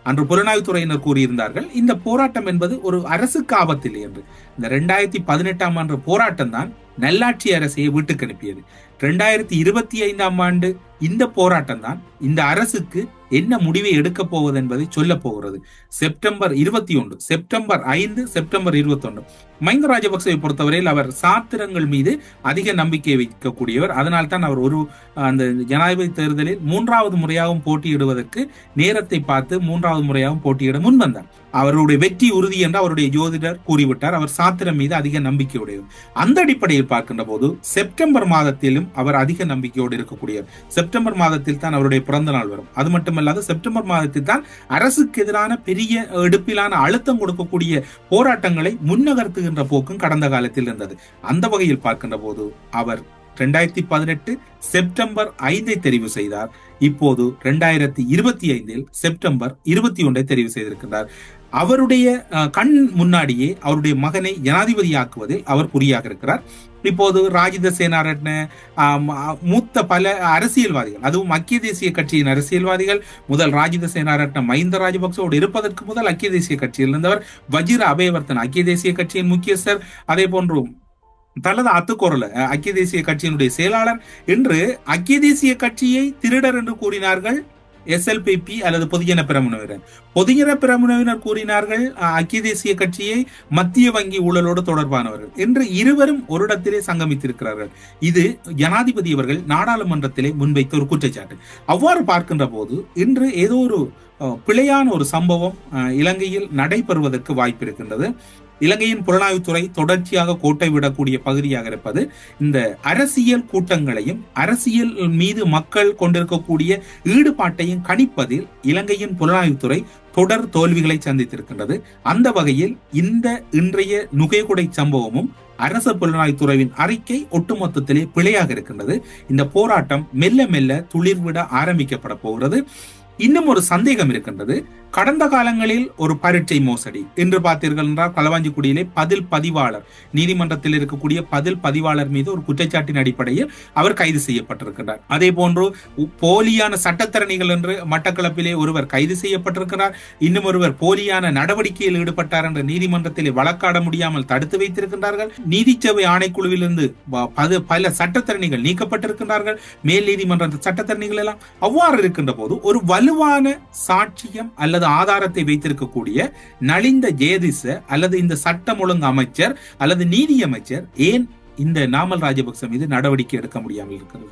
அன்று புலனாய்வுத்துறையினர் கூறியிருந்தார்கள் இந்த போராட்டம் என்பது ஒரு அரசுக்கு ஆபத்தில்லை என்று. இந்த 2018 ஆண்டு போராட்டம் தான் நல்லாட்சி அரசையை வீட்டுக்கு அனுப்பியது. 2025 இந்த போராட்டம் தான் இந்த அரசுக்கு என்ன முடிவை எடுக்க போவது என்பதை சொல்ல போகிறது. September 21, September 5, September 21. மஹிந்த ராஜபக்சவை பொறுத்தவரையில் அவர் சாத்திரங்கள் மீது அதிக நம்பிக்கை வைக்கக்கூடியவர். அதனால் தான் அவர் அந்த ஜனாதிபதி தேர்தலில் 3வது முறையாகவும் போட்டியிடுவதற்கு நேரத்தை பார்த்து 3வது முறையாகவும் போட்டியிட முன்வந்தார். அவருடைய வெற்றி உறுதி என்று அவருடைய ஜோதிடர் கூறிவிட்டார். அவர் சாத்திரம் மீது அதிக நம்பிக்கையுடையவர். அந்த அடிப்படையில் பார்க்கின்ற போது செப்டம்பர் மாதத்திலும் அவர் அதிக நம்பிக்கையோடு இருக்கக்கூடியவர். செப்டம்பர் மாதத்தில் தான் அவருடைய பிறந்த நாள் வரும். அது மட்டுமல்லாது செப்டம்பர் மாதத்தில் தான் அரசுக்கு எதிரான பெரிய எடுப்பிலான அழுத்தம் கொடுக்கக்கூடிய போராட்டங்களை முன்னகர்த்துகின்ற போக்கும் கடந்த காலத்தில் இருந்தது. அந்த வகையில் பார்க்கின்ற போது அவர் 2018 செப்டம்பர் 5 தெரிவு செய்தார். இப்போது 2025 செப்டம்பர் 21 தெரிவு செய்திருக்கிறார். அவருடைய கண் முன்னாடியே அவருடைய மகனை ஜனாதிபதியாக்குவதில் அவர் குறியாக இருக்கிறார். இப்போது ராஜித சேனாரட்ன மூத்த பல அரசியல்வாதிகள், அதுவும் ஐக்கிய தேசிய கட்சியின் அரசியல்வாதிகள், முதல் ராஜித சேனாரட்ன மஹிந்த ராஜபக்சவோடு இருப்பதற்கு முதல் ஐக்கிய தேசிய கட்சியில் இருந்தவர் வஜிர அபேவர்த்தன ஐக்கிய தேசிய கட்சியின் முக்கியஸ்தர், அதே போன்று தலத அத்துக்கோரல ஐக்கிய தேசிய கட்சியினுடைய செயலாளர் என்று ஐக்கிய தேசிய கட்சியை திருடர் என்று கூறினார்கள் SLPP அல்லது பொதுஜன பெரமுனவினர். பொதுஜன பெரமுனவினர் கூறினார்கள் ஐக்கிய தேசிய கட்சியை மத்திய வங்கி ஊழலோடு தொடர்பானவர்கள் என்று இருவரும் ஒரு இடத்திலே சங்கமித்திருக்கிறார்கள். இது ஜனாதிபதி அவர்கள் நாடாளுமன்றத்திலே முன்வைத்த ஒரு குற்றச்சாட்டு. அவ்வாறு பார்க்கின்ற போது இன்று ஏதோ ஒரு பிழையான ஒரு சம்பவம் இலங்கையில் நடைபெறுவதற்கு வாய்ப்பு இருக்கின்றது. இலங்கையின் புலனாய்வுத்துறை தொடர்ச்சியாக கோட்டை விடக்கூடிய பகுதியாக இருப்பது இந்த அரசியல் கூட்டங்களையும் அரசியல் மீது மக்கள் கொண்டிருக்கக்கூடிய ஈடுபாட்டையும் கணிப்பதில் இலங்கையின் புலனாய்வுத்துறை தொடர் தோல்விகளை சந்தித்திருக்கின்றது. அந்த வகையில் இந்த இன்றைய நுகைகுடை சம்பவமும் அரச புலனாய்வுத்துறையின் அறிக்கை ஒட்டுமொத்தத்திலே பிழையாக இருக்கின்றது. இந்த போராட்டம் மெல்ல மெல்ல துளிர்விட ஆரம்பிக்கப்பட போகிறது. இன்னும் ஒரு சந்தேகம் இருக்கின்றது. கடந்த காலங்களில் ஒரு பரீட்சை மோசடி என்று பார்த்தீர்கள் என்றால் களவாஞ்சிக்குடியிலே பதில் பதிவாளர், நீதிமன்றத்தில் இருக்கக்கூடிய பதில் பதிவாளர் மீது ஒரு குற்றச்சாட்டின் அடிப்படையில் அவர் கைது செய்யப்பட்டிருக்கிறார். அதே போன்று போலியான சட்டத்தரணிகள் என்று மட்டக்களப்பிலே ஒருவர் கைது செய்யப்பட்டிருக்கிறார். இன்னும் ஒருவர் போலியான நடவடிக்கையில் ஈடுபட்டார் என்ற நீதிமன்றத்திலே வழக்காட முடியாமல் தடுத்து வைத்திருக்கின்றார்கள். நீதிச்சபை ஆணைக்குழுவிலிருந்து பல சட்டத்தரணிகள் நீக்கப்பட்டிருக்கிறார்கள். மேல் நீதிமன்ற சட்டத்தரணிகள் எல்லாம். அவ்வாறு இருக்கின்ற போது ஒரு வலுவான சாட்சியம் அல்லது ஆதாரத்தை வைத்திருக்கக்கூடிய நலிந்த ஜேதிச அல்லது இந்த சட்டம் ஒழுங்கு அமைச்சர் அல்லது நீதி அமைச்சர் ஏன் இந்த நாமல் ராஜபக்ச மீது நடவடிக்கை எடுக்க முடியாமல் இருக்கிறது?